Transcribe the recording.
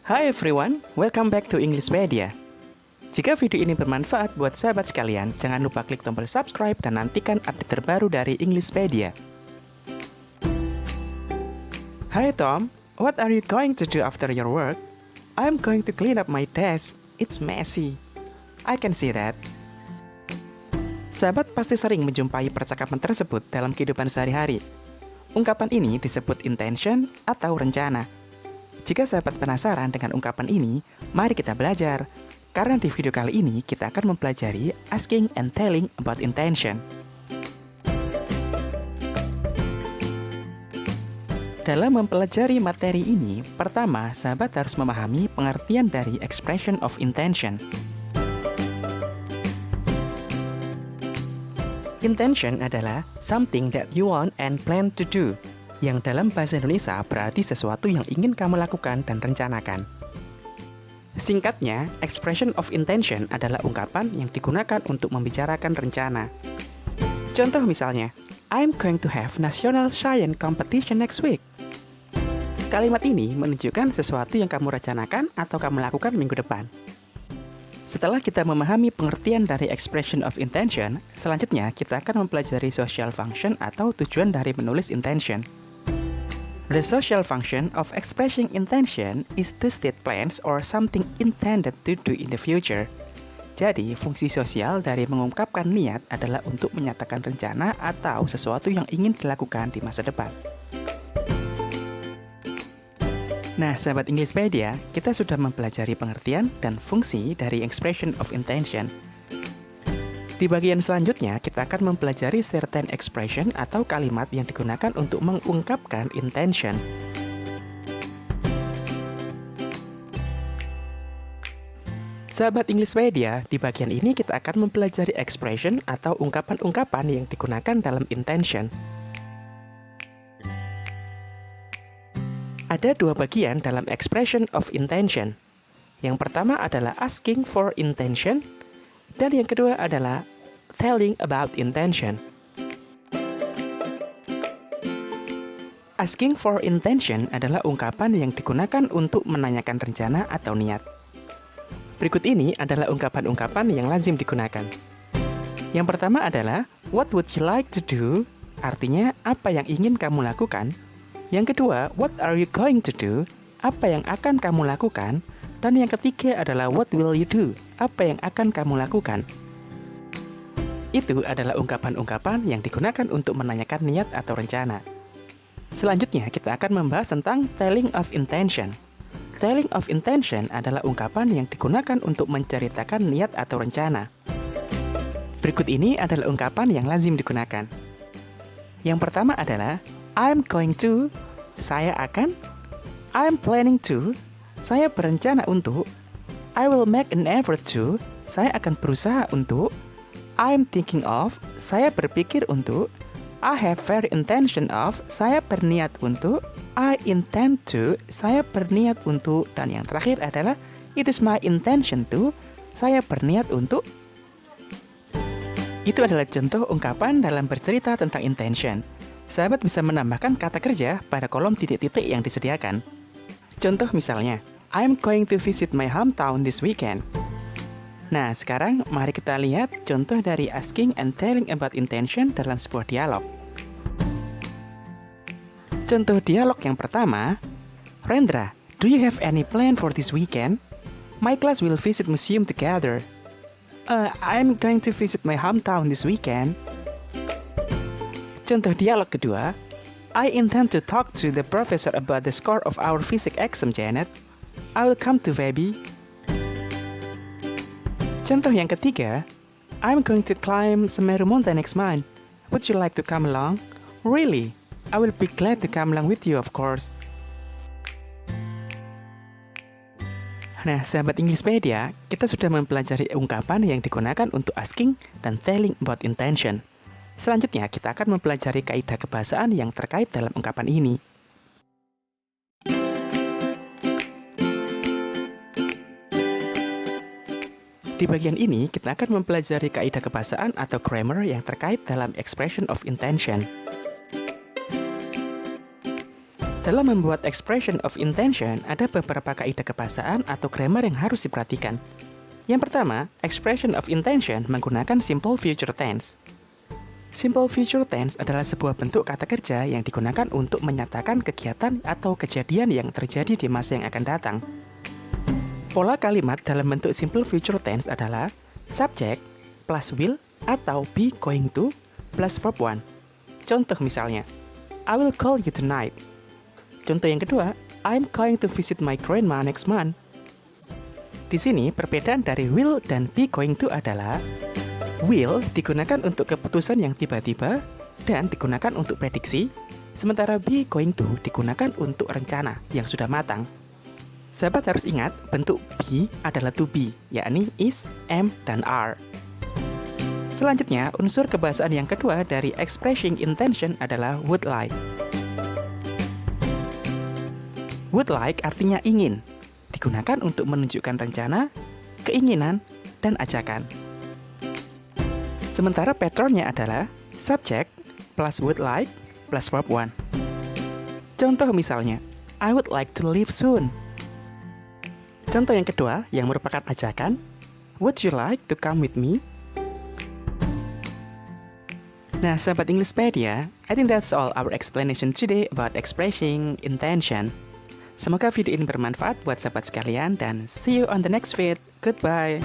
Hi everyone, welcome back to Englishpedia. Jika video ini bermanfaat buat sahabat sekalian, jangan lupa klik tombol subscribe dan nantikan update terbaru dari Englishpedia. Hi Tom, what are you going to do after your work? I'm going to clean up my desk. It's messy. I can see that. Sahabat pasti sering menjumpai percakapan tersebut dalam kehidupan sehari-hari. Ungkapan ini disebut intention atau rencana. Jika sahabat penasaran dengan ungkapan ini, mari kita belajar. Karena di video kali ini kita akan mempelajari asking and telling about intention. Dalam mempelajari materi ini, pertama sahabat harus memahami pengertian dari expression of intention. Intention adalah something that you want and plan to do, yang dalam bahasa Indonesia berarti sesuatu yang ingin kamu lakukan dan rencanakan. Singkatnya, expression of intention adalah ungkapan yang digunakan untuk membicarakan rencana. Contoh misalnya, I'm going to have national science competition next week. Kalimat ini menunjukkan sesuatu yang kamu rencanakan atau kamu lakukan minggu depan. Setelah kita memahami pengertian dari expression of intention, selanjutnya kita akan mempelajari social function atau tujuan dari menulis intention. The social function of expressing intention is to state plans or something intended to do in the future. Jadi, fungsi sosial dari mengungkapkan niat adalah untuk menyatakan rencana atau sesuatu yang ingin dilakukan di masa depan. Nah, sahabat Englishpedia, kita sudah mempelajari pengertian dan fungsi dari expression of intention. Di bagian selanjutnya, kita akan mempelajari certain expression atau kalimat yang digunakan untuk mengungkapkan intention. Sahabat Englishpedia, di bagian ini kita akan mempelajari expression atau ungkapan-ungkapan yang digunakan dalam intention. Ada dua bagian dalam expression of intention. Yang pertama adalah asking for intention, dan yang kedua adalah telling about intention. Asking for intention adalah ungkapan yang digunakan untuk menanyakan rencana atau niat. Berikut ini adalah ungkapan-ungkapan yang lazim digunakan. Yang pertama adalah, what would you like to do? Artinya, apa yang ingin kamu lakukan? Yang kedua, what are you going to do? Apa yang akan kamu lakukan? Dan yang ketiga adalah what will you do? Apa yang akan kamu lakukan? Itu adalah ungkapan-ungkapan yang digunakan untuk menanyakan niat atau rencana. Selanjutnya kita akan membahas tentang telling of intention. Telling of intention adalah ungkapan yang digunakan untuk menceritakan niat atau rencana. Berikut ini adalah ungkapan yang lazim digunakan. Yang pertama adalah I'm going to, saya akan, I'm planning to, saya berencana untuk, I will make an effort to, saya akan berusaha untuk, I'm thinking of, saya berpikir untuk, I have very intention of, saya berniat untuk, I intend to, saya berniat untuk, dan yang terakhir adalah, it is my intention to, saya berniat untuk. Itu adalah contoh ungkapan dalam bercerita tentang intention. Sahabat bisa menambahkan kata kerja pada kolom titik-titik yang disediakan. Contoh misalnya, I'm going to visit my hometown this weekend. Nah, sekarang mari kita lihat contoh dari asking and telling about intention dalam sebuah dialog. Contoh dialog yang pertama, Rendra, do you have any plan for this weekend? My class will visit museum together. I'm going to visit my hometown this weekend. Contoh dialog kedua, I intend to talk to the professor about the score of our physics exam, Janet. I will come to baby. Contoh yang ketiga, I'm going to climb Semeru Mountain next month. Would you like to come along? Really? I will be glad to come along with you, of course. Nah, sahabat Englishpedia, kita sudah mempelajari ungkapan yang digunakan untuk asking dan telling about intention. Selanjutnya, kita akan mempelajari kaidah kebahasaan yang terkait dalam ungkapan ini. Di bagian ini, kita akan mempelajari kaidah kebahasaan atau grammar yang terkait dalam expression of intention. Dalam membuat expression of intention, ada beberapa kaidah kebahasaan atau grammar yang harus diperhatikan. Yang pertama, expression of intention menggunakan simple future tense. Simple future tense adalah sebuah bentuk kata kerja yang digunakan untuk menyatakan kegiatan atau kejadian yang terjadi di masa yang akan datang. Pola kalimat dalam bentuk simple future tense adalah subject plus will atau be going to plus verb 1. Contoh misalnya, I will call you tonight. Contoh yang kedua, I'm going to visit my grandma next month. Di sini, perbedaan dari will dan be going to adalah will digunakan untuk keputusan yang tiba-tiba dan digunakan untuk prediksi, sementara be going to digunakan untuk rencana yang sudah matang. Sahabat harus ingat, bentuk be adalah to be, yakni is, am, dan are. Selanjutnya, unsur kebahasaan yang kedua dari expressing intention adalah would like. Would like artinya ingin, digunakan untuk menunjukkan rencana, keinginan, dan ajakan. Sementara patternnya adalah subject plus would like plus verb 1. Contoh misalnya, I would like to leave soon. Contoh yang kedua yang merupakan ajakan, would you like to come with me? Nah, sahabat Englishpedia, I think that's all our explanation today about expressing intention. Semoga video ini bermanfaat buat sahabat sekalian dan see you on the next vid. Goodbye.